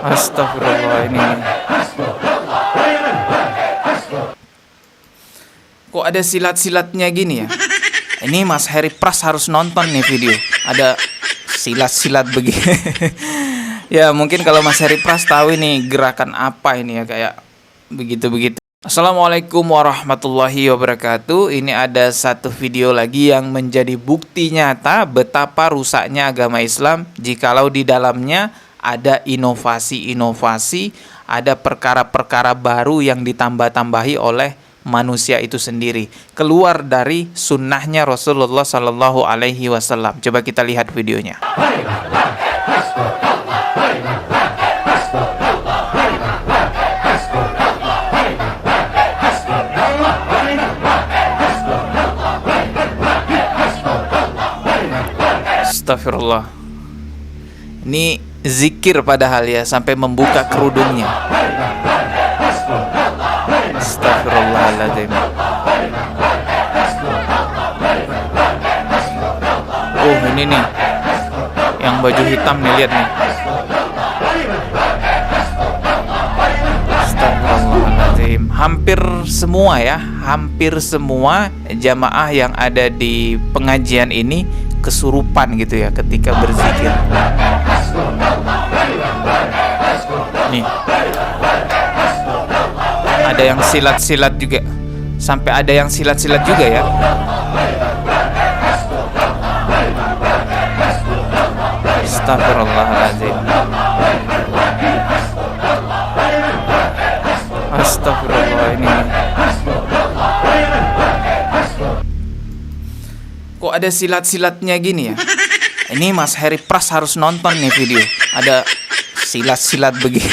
Astagfirullah ini. Kok ada silat-silatnya gini ya? Ini Mas Harry Pras harus nonton nih video. Ada silat-silat begini. Ya mungkin kalau Mas Harry Pras tahu ini gerakan apa ini ya, kayak begitu-begitu. Assalamualaikum warahmatullahi wabarakatuh. Ini ada satu video lagi yang menjadi bukti nyata betapa rusaknya agama Islam jikalau di dalamnya ada inovasi-inovasi, ada perkara-perkara baru yang ditambah-tambahi oleh manusia itu sendiri, keluar dari sunnahnya Rasulullah Sallallahu Alaihi Wasallam. Coba kita lihat videonya. Astagfirullah. Ini zikir padahal ya, sampai membuka kerudungnya. Astagfirullahaladzim. Oh ini nih, yang baju hitam nih, lihat nih. Astagfirullahaladzim. Hampir semua jamaah yang ada di pengajian ini kesurupan gitu ya ketika berzikir. Nih, ada yang silat-silat juga, sampai ada yang silat-silat juga ya. Astagfirullahaladzim. Astagfirullah ini. Kok ada silat-silatnya gini ya? Ini Mas Harry Pras harus nonton nih video. Ada silat-silat begini.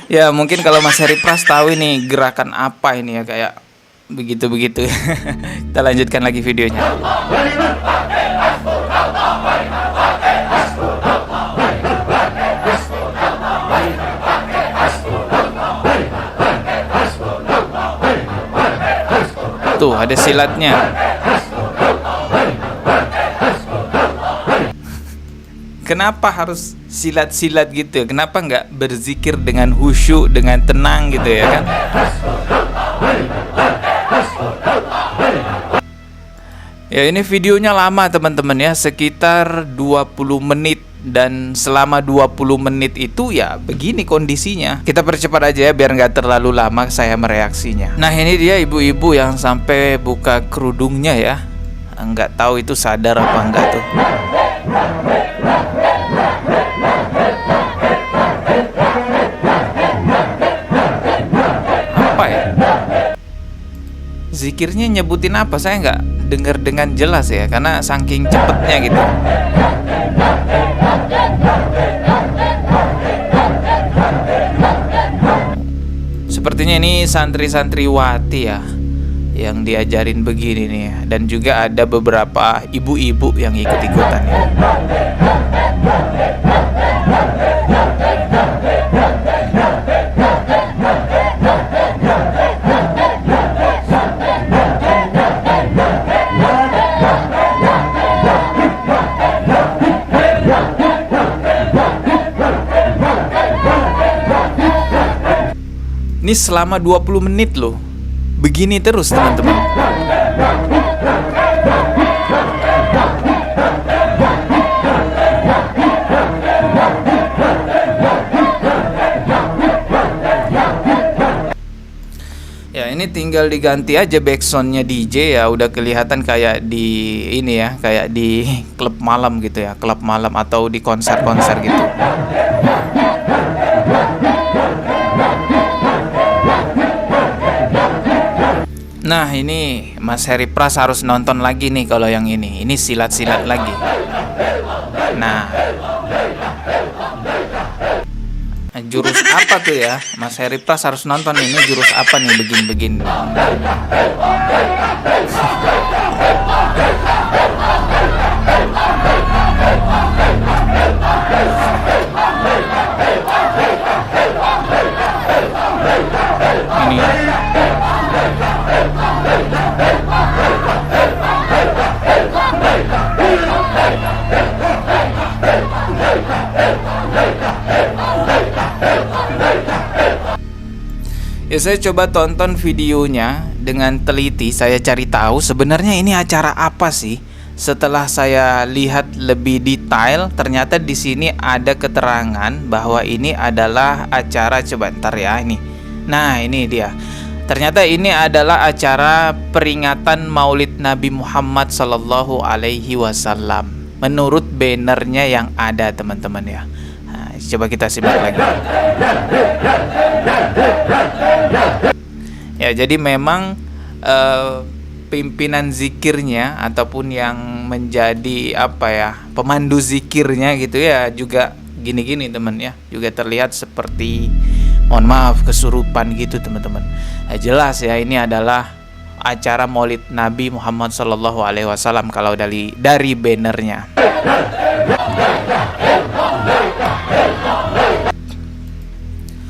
Ya mungkin kalau Mas Harry Pras tahu ini gerakan apa ini ya, kayak begitu-begitu. Kita lanjutkan lagi videonya. Tuh ada silatnya. Kenapa harus silat-silat gitu? Kenapa nggak berzikir dengan khusyuk, dengan tenang gitu ya kan? Ya ini videonya lama teman-teman ya, sekitar 20 menit. Dan selama 20 menit itu ya begini kondisinya. Kita percepat aja ya biar nggak terlalu lama saya mereaksinya. Nah ini dia ibu-ibu yang sampai buka kerudungnya ya. Nggak tahu itu sadar apa enggak tuh. Apa ya? Zikirnya nyebutin apa? Saya nggak dengar dengan jelas ya, karena saking cepetnya gitu. Sepertinya ini santri-santriwati ya yang diajarin begini nih ya. Dan juga ada beberapa ibu-ibu yang ikut-ikutan ya. Ini selama 20 menit loh. Begini terus teman-teman. Ya ini tinggal diganti aja backsoundnya DJ ya. Udah kelihatan kayak di ini ya, kayak di klub malam gitu ya. Klub malam atau di konser-konser gitu. Nah ini Mas Harry Pras harus nonton lagi nih kalau yang ini. Ini silat-silat lagi. Nah, jurus apa tuh ya? Mas Harry Pras harus nonton ini, jurus apa nih begini-begini. Ini Ya, saya coba tonton videonya dengan teliti. Saya cari tahu sebenarnya ini acara apa sih. Setelah saya lihat lebih detail, ternyata di sini ada keterangan bahwa ini adalah acara, coba ntar ya ini. Nah, ini dia. Ternyata ini adalah acara peringatan Maulid Nabi Muhammad Sallallahu Alaihi Wasallam. Menurut bannernya yang ada, teman-teman ya. Nah, coba kita simak lagi. Ya, jadi memang pimpinan zikirnya ataupun yang menjadi pemandu zikirnya gitu ya, juga gini-gini teman ya, juga terlihat seperti, mohon maaf, kesurupan gitu teman-teman. Jelas ya, ini adalah acara Maulid Nabi Muhammad Sallallahu Alaihi Wasallam kalau dari bannernya.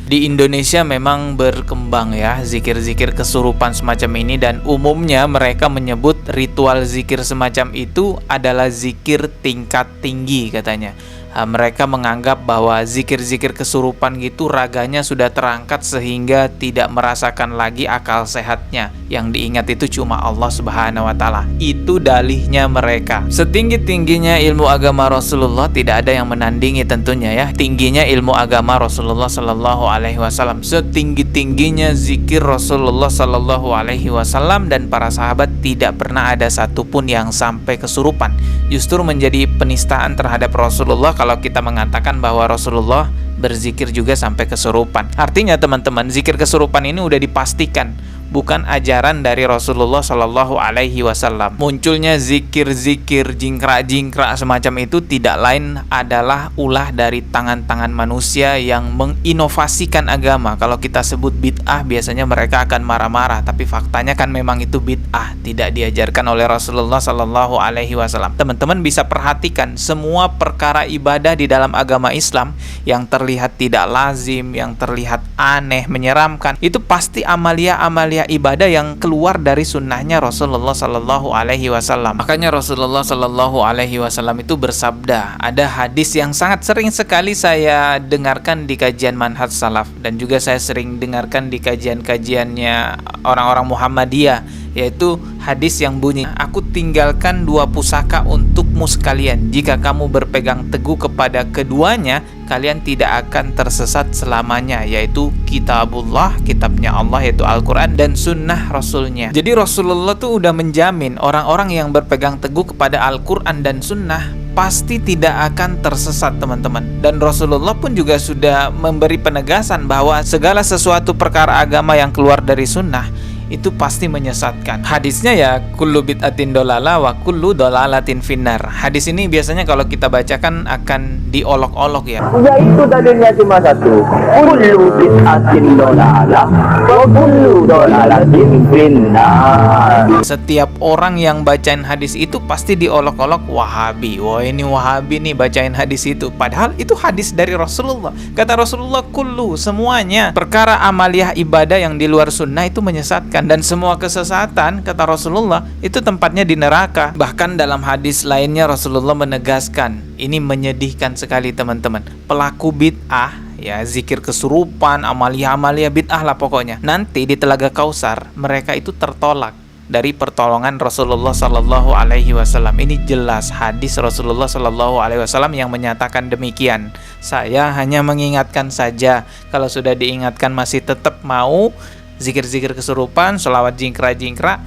Di Indonesia memang berkembang ya zikir-zikir kesurupan semacam ini, dan umumnya mereka menyebut ritual zikir semacam itu adalah zikir tingkat tinggi katanya. Mereka menganggap bahwa zikir-zikir kesurupan gitu raganya sudah terangkat sehingga tidak merasakan lagi akal sehatnya. Yang diingat itu cuma Allah Subhanahu wa Ta'ala. Itu dalihnya mereka. Setinggi-tingginya ilmu agama Rasulullah tidak ada yang menandingi tentunya ya. Tingginya ilmu agama Rasulullah Sallallahu Alaihi Wasallam, setinggi-tingginya zikir Rasulullah Sallallahu Alaihi Wasallam dan para sahabat, tidak pernah ada satupun yang sampai kesurupan. Justru menjadi penistaan terhadap Rasulullah kalau kita mengatakan bahwa Rasulullah berzikir juga sampai kesurupan. Artinya teman-teman, zikir kesurupan ini udah dipastikan bukan ajaran dari Rasulullah Shallallahu Alaihi Wasallam. Munculnya zikir-zikir jingkrak-jingkrak semacam itu tidak lain adalah ulah dari tangan-tangan manusia yang menginovasikan agama. Kalau kita sebut bid'ah, biasanya mereka akan marah-marah, tapi faktanya kan memang itu bid'ah, tidak diajarkan oleh Rasulullah Shallallahu Alaihi Wasallam. Teman-teman bisa perhatikan semua perkara ibadah di dalam agama Islam yang terlihat tidak lazim, yang terlihat aneh, menyeramkan, itu pasti amalia ibadah yang keluar dari sunnahnya Rasulullah Sallallahu Alaihi Wasallam. Makanya Rasulullah Sallallahu Alaihi Wasallam itu bersabda, ada hadis yang sangat sering sekali saya dengarkan di kajian Manhaj Salaf, dan juga saya sering dengarkan di kajian-kajiannya orang-orang Muhammadiyah, yaitu hadis yang bunyi, aku tinggalkan dua pusaka untukmu sekalian, jika kamu berpegang teguh kepada keduanya, kalian tidak akan tersesat selamanya, yaitu kitabullah, kitabnya Allah yaitu Al-Quran, dan sunnah Rasulnya. Jadi Rasulullah tuh udah menjamin orang-orang yang berpegang teguh kepada Al-Quran dan sunnah pasti tidak akan tersesat teman-teman. Dan Rasulullah pun juga sudah memberi penegasan bahwa segala sesuatu perkara agama yang keluar dari sunnah itu pasti menyesatkan. Hadisnya ya, kullu bid'atin dolalah wa kullu dolalatin finnar. Hadis ini biasanya kalau kita bacakan akan diolok-olok ya. Ya itu dalilnya cuma satu. Kullu bid'atin dolalah wa kullu dolalatin finnar. Setiap orang yang bacain hadis itu pasti diolok-olok Wahabi. Wah, ini Wahabi nih bacain hadis itu. Padahal itu hadis dari Rasulullah. Kata Rasulullah, kullu, semuanya perkara amaliyah ibadah yang di luar sunnah itu menyesatkan. Dan semua kesesatan, kata Rasulullah, itu tempatnya di neraka. Bahkan dalam hadis lainnya Rasulullah menegaskan, ini menyedihkan sekali teman-teman, pelaku bid'ah, ya zikir kesurupan, amalia-amalia bid'ah lah pokoknya, nanti di Telaga Kausar mereka itu tertolak dari pertolongan Rasulullah Sallallahu Alaihi Wasallam. Ini jelas hadis Rasulullah Sallallahu Alaihi Wasallam yang menyatakan demikian. Saya hanya mengingatkan saja, kalau sudah diingatkan masih tetap mau zikir-zikir kesurupan, sholawat jingkrak-jingkrak,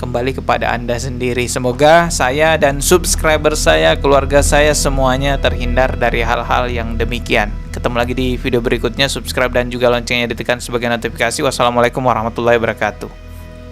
kembali kepada Anda sendiri. Semoga saya dan subscriber saya, keluarga saya semuanya terhindar dari hal-hal yang demikian. Ketemu lagi di video berikutnya. Subscribe dan juga loncengnya ditekan sebagai notifikasi. Wassalamualaikum warahmatullahi wabarakatuh.